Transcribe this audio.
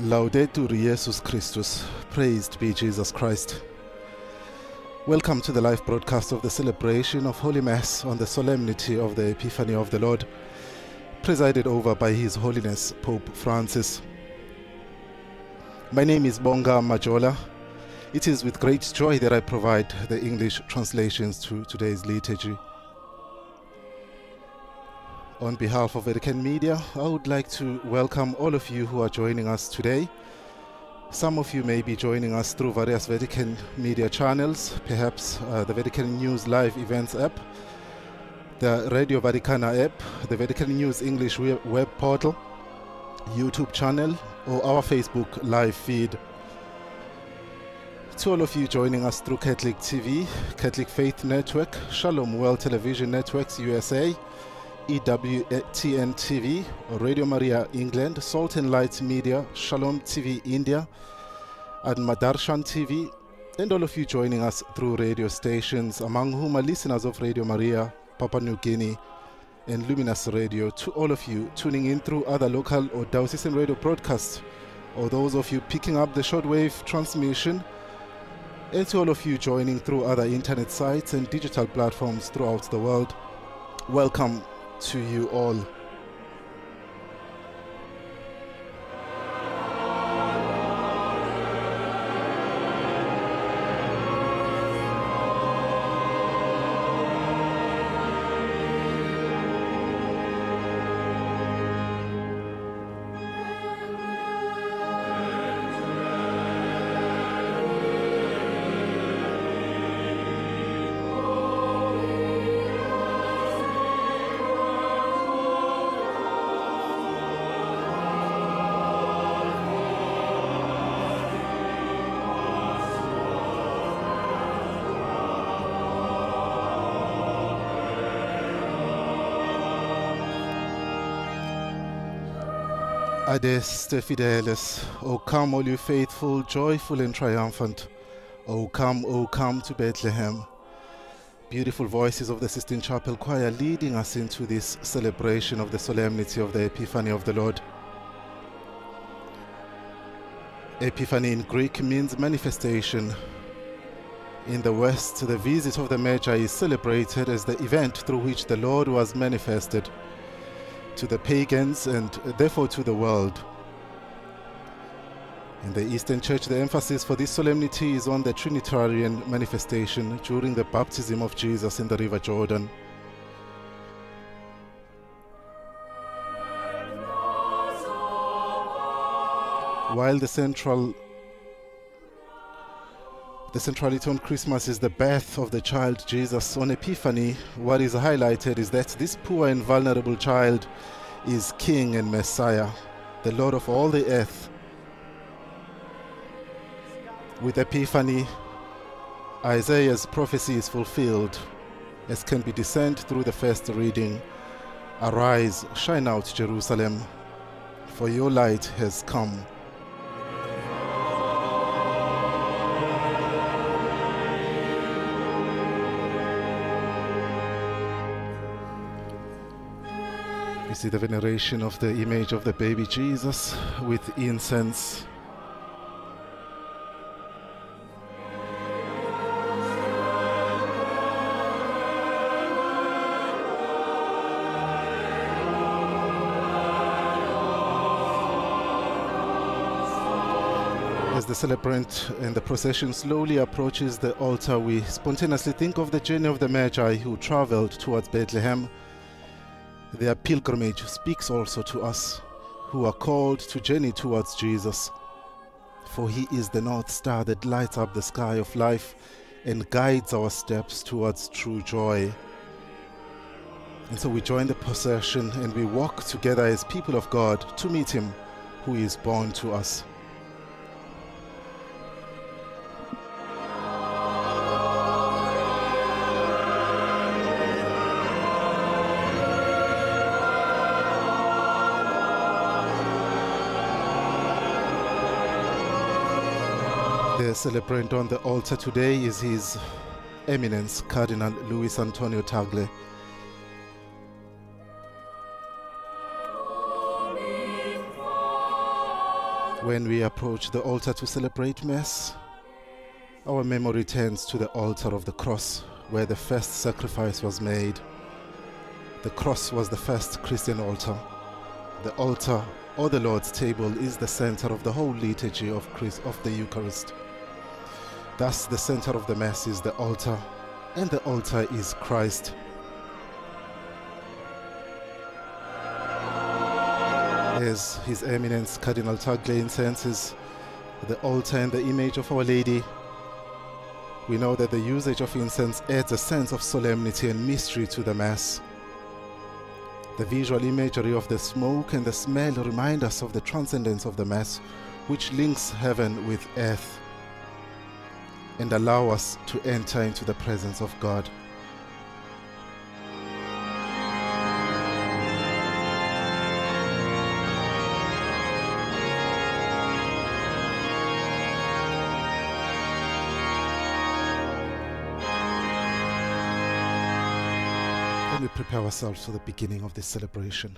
Laudetur Jesus Christus. Praised be Jesus Christ. Welcome to the live broadcast of the celebration of Holy Mass on the solemnity of the Epifania of the Lord, presided over by His Holiness Pope Francis. My name is Bonga Majola. It is with great joy that I provide the English translations to today's liturgy. On behalf of Vatican Media, I would like to welcome all of you who are joining us today. Some of you may be joining us through various Vatican Media channels, perhaps the Vatican News Live Events app, the Radio Vaticana app, the Vatican News English web portal, YouTube channel, or our Facebook live feed. To all of you joining us through Catholic TV, Catholic Faith Network, Shalom World Television Networks USA, EWTN TV, Radio Maria England, Salt and Light Media, Shalom TV India, and Madarshan TV, and all of you joining us through radio stations, among whom are listeners of Radio Maria, Papua New Guinea, and Luminous Radio. To all of you tuning in through other local or diocesan radio broadcasts, or those of you picking up the shortwave transmission, and to all of you joining through other internet sites and digital platforms throughout the world, welcome to you all. Adeste fideles, O come all you faithful, joyful and triumphant. O come to Bethlehem. Beautiful voices of the Sistine Chapel Choir leading us into this celebration of the solemnity of the Epiphany of the Lord. Epiphany in Greek means manifestation. In the West, the visit of the Magi is celebrated as the event through which the Lord was manifested to the pagans and therefore to the world. In the Eastern Church, the emphasis for this solemnity is on the Trinitarian manifestation during the baptism of Jesus in the River Jordan. While the centrality on Christmas is the birth of the child Jesus, on Epiphany, what is highlighted is that this poor and vulnerable child is King and Messiah, the Lord of all the earth. With Epiphany, Isaiah's prophecy is fulfilled, as can be discerned through the first reading. Arise, shine out, Jerusalem, for your light has come. We see the veneration of the image of the baby Jesus with incense. As the celebrant and the procession slowly approaches the altar, we spontaneously think of the journey of the Magi who traveled towards Bethlehem. Their pilgrimage speaks also to us, who are called to journey towards Jesus. For He is the North Star that lights up the sky of life and guides our steps towards true joy. And so we join the procession and we walk together as people of God to meet Him who is born to us. The celebrant on the altar today is His Eminence Cardinal Luis Antonio Tagle. When we approach the altar to celebrate Mass, our memory turns to the altar of the cross, where the first sacrifice was made. The cross was the first Christian altar. The altar, or the Lord's table, is the center of the whole liturgy of the Eucharist. Thus, the center of the Mass is the altar, and the altar is Christ. As His Eminence Cardinal Tagle incenses the altar and the image of Our Lady, we know that the usage of incense adds a sense of solemnity and mystery to the Mass. The visual imagery of the smoke and the smell remind us of the transcendence of the Mass, which links heaven with earth and allow us to enter into the presence of God. Let me prepare ourselves for the beginning of this celebration.